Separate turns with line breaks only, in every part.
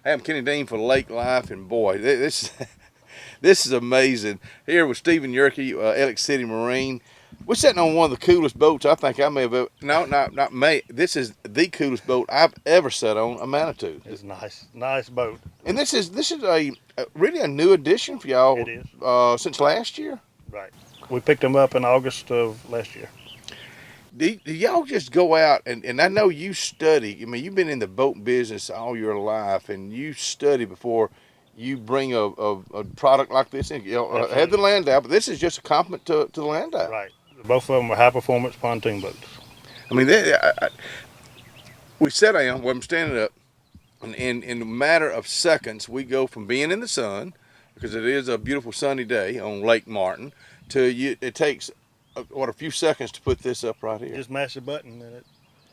Hey, I'm Kenny Dean for Lake Life, and boy, this this is amazing. Here with Stephen Yerke, Elliott City Marine. We're sitting on one of the coolest boats I think I may have ever. No, not may. This is the coolest boat I've ever sat on, a Manitou.
It's nice boat.
And this is a really a new addition for y'all.
It is.
Since last year.
Right. We picked them up in August of last year.
Do y'all just go out and I know you study. I mean, you've been in the boat business all your life, and you study before you bring a product like this in. You know, have the Landau, but this is just a compliment to the Landau.
Right. Both of them are high performance pontoon boats.
I mean, we sat down, well, I'm standing up, and in a matter of seconds, we go from being in the sun, because it is a beautiful sunny day on Lake Martin, to it takes a few seconds to put this up right here.
Just mash the button and it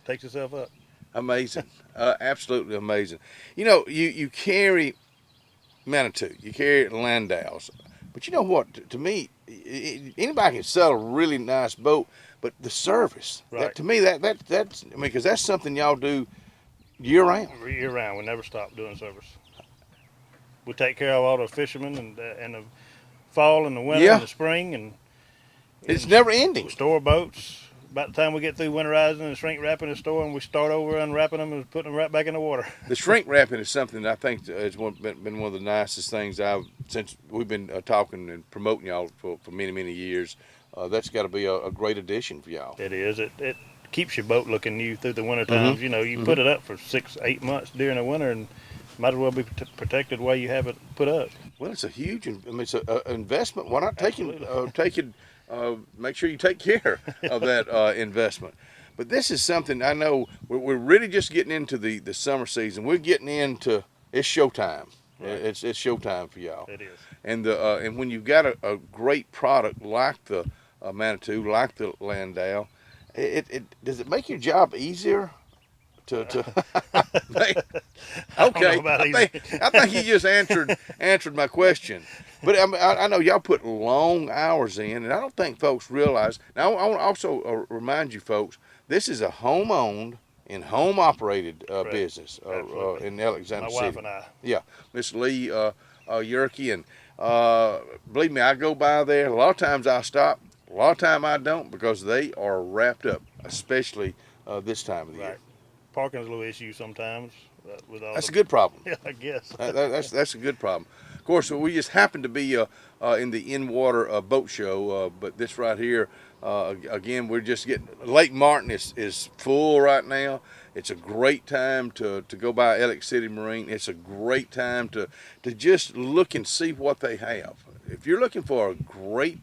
takes itself up.
Amazing. Absolutely amazing. You know, you carry Manitou, you carry Landaus, but you know what? To me, anybody can sell a really nice boat, but the service,
right.
To me, that's I mean, because that's something y'all do year round.
Year round, we never stop doing service. We take care of all the fishermen in the fall and the winter and the spring, and
it's never ending.
We store boats. About the time we get through winterizing and shrink wrapping the store, and we start over unwrapping them and putting them right back in the water.
The shrink wrapping is something that I think has been one of the nicest things since we've been talking and promoting y'all for many years. That's got to be a great addition for y'all.
It is. It keeps your boat looking new through the winter times. You know, you put it up for 6-8 months during the winter, and might as well be protected while you have it put up.
Well, it's a huge. I mean, it's an investment. Why not take it? Make sure you take care of that investment. But this is something I know we're really just getting into the summer season. We're getting into it's showtime. Right. It's showtime for y'all.
It is.
And when you've got a great product like the Manitou, like the Landau, does it make your job easier? Okay, I think you just answered my question. But I know y'all put long hours in, and I don't think folks realize. Now, I want to also remind you folks, this is a home-owned and home-operated business in Alexander City.
My wife and I.
Yeah, Miss Lee Yerke, and believe me, I go by there. A lot of times I stop, a lot of time I don't, because they are wrapped up, especially this time of the year.
Parking's a little issue sometimes. With all
that's a good problem.
Yeah, I guess.
That's a good problem. Of course, we just happen to be in the in-water boat show, but this right here, again, we're just getting, Lake Martin is full right now. It's a great time to go by Elliott City Marine. It's a great time to just look and see what they have. If you're looking for a great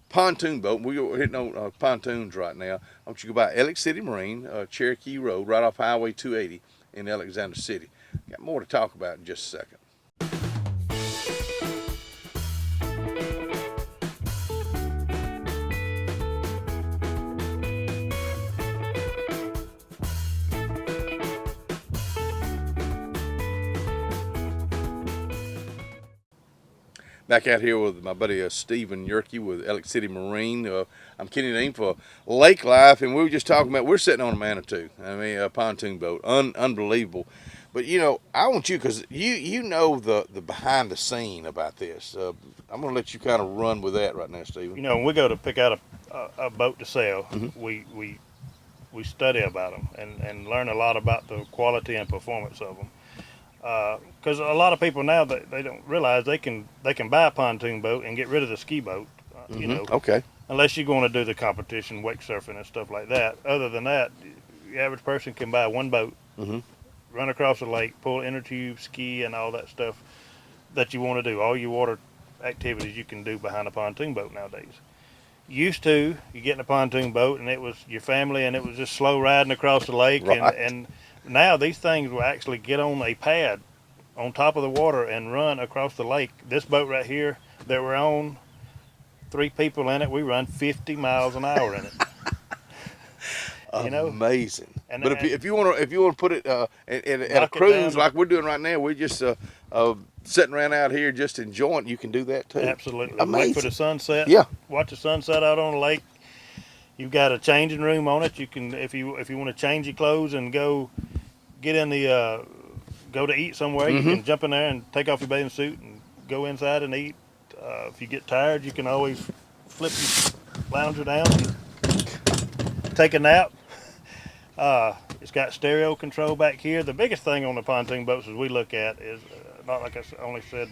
pontoon boat, we're hitting on pontoons right now. I want you to go by Elliott City Marine, Cherokee Road, right off Highway 280 in Alexander City. Got more to talk about in just a second. Back out here with my buddy Stephen Yerke with Elliott City Marine. I'm Kenny Dean for Lake Life, and we were just talking about, we're sitting on a Manitou. I mean, a pontoon boat, unbelievable. But you know, I want you, because you know the behind the scene about this. I'm gonna let you kind of run with that right now, Stephen.
You know, when we go to pick out a boat to sell, we study about them and learn a lot about the quality and performance of them. Because a lot of people now, they don't realize they can buy a pontoon boat and get rid of the ski boat. You know,
okay.
Unless you're going to do the competition, wake surfing and stuff like that. Other than that, the average person can buy one boat, run across the lake, pull inner tube, ski, and all that stuff that you want to do. All your water activities you can do behind a pontoon boat nowadays. Used to, you get in a pontoon boat and it was your family and it was just slow riding across the lake.
Right.
And now these things will actually get on a pad on top of the water and run across the lake. This boat right here that we're on, 3 people in it, we run 50 miles an hour in it.
You know? Amazing.
And,
but if you want to put it at a cruise like we're doing right now, we're just sitting around out here just enjoying. You can do that too.
Absolutely.
Amazing.
Wait for the sunset.
Yeah.
Watch the sunset out on the lake. You've got a changing room on it. You can, if you want to change your clothes and go get in the go to eat somewhere, you can jump in there and take off your bathing suit and go inside and eat. If you get tired, you can always flip your lounger down and take a nap. It's got stereo control back here. The biggest thing on the pontoon boats as we look at is not like I only said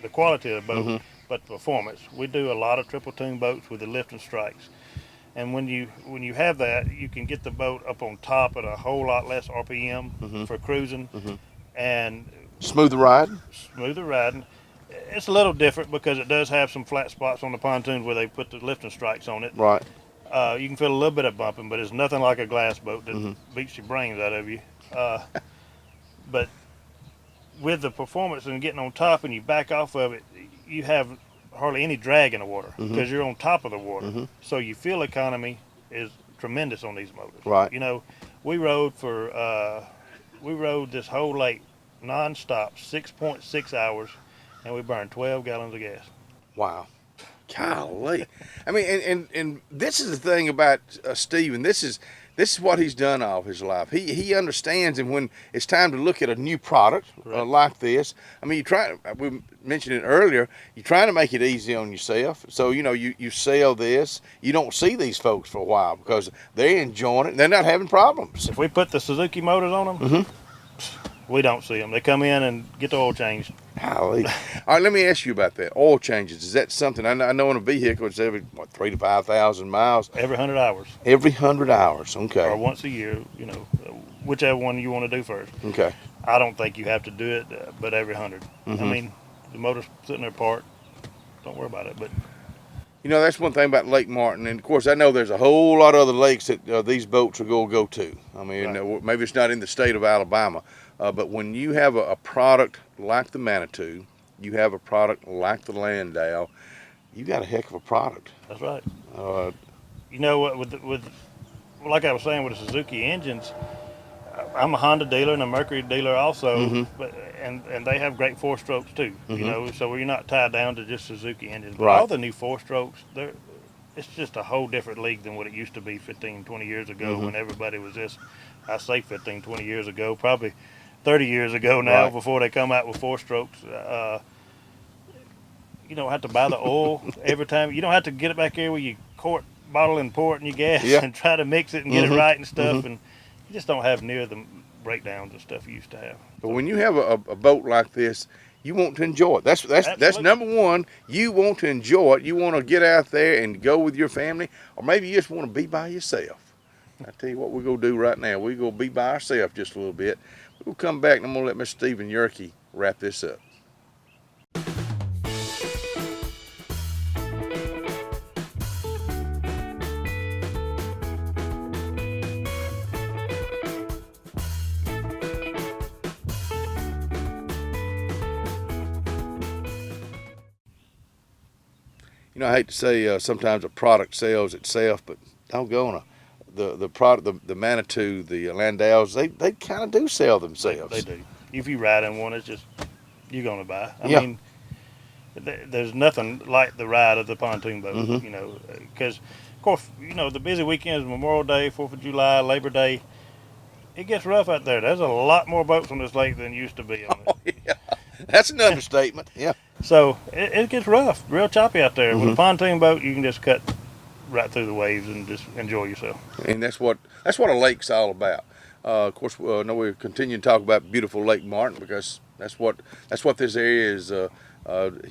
the quality of the boat, but the performance. We do a lot of triple tune boats with the lift and strikes. And when you have that, you can get the boat up on top at a whole lot less RPM for cruising and
Smoother ride.
smoother riding. It's a little different because it does have some flat spots on the pontoons where they put the lifting strikes on it.
Right.
You can feel a little bit of bumping, but it's nothing like a glass boat that beats your brains out of you. But with the performance and getting on top and you back off of it, you have hardly any drag in the water because you're on top of the water. So your fuel economy is tremendous on these motors.
Right.
You know, we rode this whole lake nonstop, 6.6 hours, and we burned 12 gallons of gas.
Wow. Golly. I mean, and this is the thing about Steven. This is what he's done all his life. He understands, and when it's time to look at a new product like this, I mean, we mentioned it earlier, you're trying to make it easy on yourself. So, you know, you sell this, you don't see these folks for a while because they're enjoying it and they're not having problems.
If we put the Suzuki motors on them, we don't see them. They come in and get the oil changed.
Golly. All right, let me ask you about that. Oil changes. Is that something, I know in a vehicle it's every, 3,000 to 5,000 miles?
Every 100 hours.
Every 100 hours, okay.
Or once a year, you know, whichever one you want to do first.
Okay.
I don't think you have to do it, but every 100. I mean, the motor's sitting there parked. Don't worry about it. But
you know, that's one thing about Lake Martin, and of course I know there's a whole lot of other lakes that these boats are going to go to. I mean, maybe it's not in the state of Alabama, but when you have a product like the Manitou, you have a product like the Landau, you got a heck of a product.
that's right. You know what? With like I was saying with the Suzuki engines, I'm a Honda dealer and a Mercury dealer also, but and they have great four strokes too. You know, so you're not tied down to just Suzuki engines. But all the new four strokes, it's just a whole different league than what it used to be 15, 20 years ago when everybody was just, I say 15, 20 years ago, probably 30 years ago now before they come out with four strokes. You don't have to buy the oil every time. You don't have to get it back here where you quart bottle and pour it in your gas and try to mix it and get it right and stuff. And you just don't have near the breakdowns and stuff you used to have.
But when you have a boat like this, you want to enjoy it. That's number one. You want to enjoy it. You want to get out there and go with your family, or maybe you just want to be by yourself. I tell you what we're going to do right now. We're going to be by ourselves just a little bit. We'll come back and I'm going to let Mr. Steven Yerke wrap this up. You know, I hate to say sometimes a product sells itself, but doggone the product, the Manitou, the Landaus, they kind of do sell themselves.
They do. If you ride in one, it's just, you're going to buy. I mean, there's nothing like the ride of the pontoon boat, you know, because, of course, you know, the busy weekends, Memorial Day, 4th of July, Labor Day, it gets rough out there. There's a lot more boats on this lake than used to be on it.
Oh, yeah. That's an understatement. Yeah.
So it gets rough, real choppy out there. With a pontoon boat, you can just cut right through the waves and just enjoy yourself.
And that's what a lake's all about. Of course, I know we're continuing to talk about beautiful Lake Martin because that's what this area is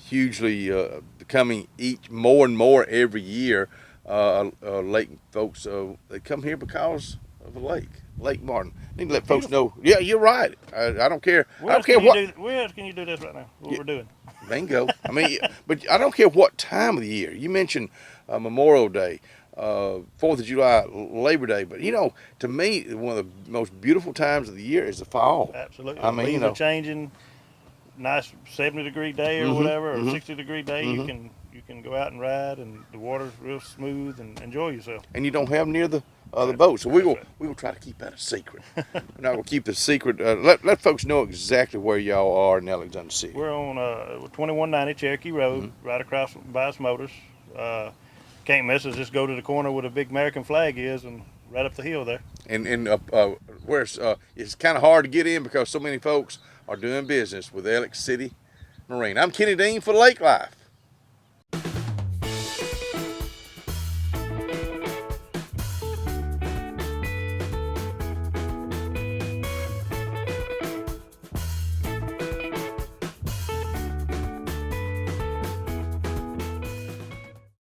hugely becoming more and more every year. Lake folks, they come here because of the lake. Lake Martin. Need to let folks know. Yeah, you're right. I don't care. I don't care what.
Where else can you do this right now? What we're doing?
Bingo. I mean, but I don't care what time of the year. You mentioned Memorial Day, 4th of July, Labor Day, but you know, to me, one of the most beautiful times of the year is the fall.
Absolutely.
I mean,
leaves are changing. Nice 70-degree day or whatever, or 60-degree day. You can go out and ride, and the water's real smooth, and enjoy yourself.
And you don't have near the boat, so we will try to keep that a secret. We're not gonna keep the secret. Let folks know exactly where y'all are in Alexander City.
We're on 2190 Cherokee Road, right across from Bias Motors. Can't miss us. Just go to the corner where the big American flag is, and right up the hill there.
And where it's kind of hard to get in because so many folks are doing business with Alex City Marine. I'm Kenny Dean for Lake Life.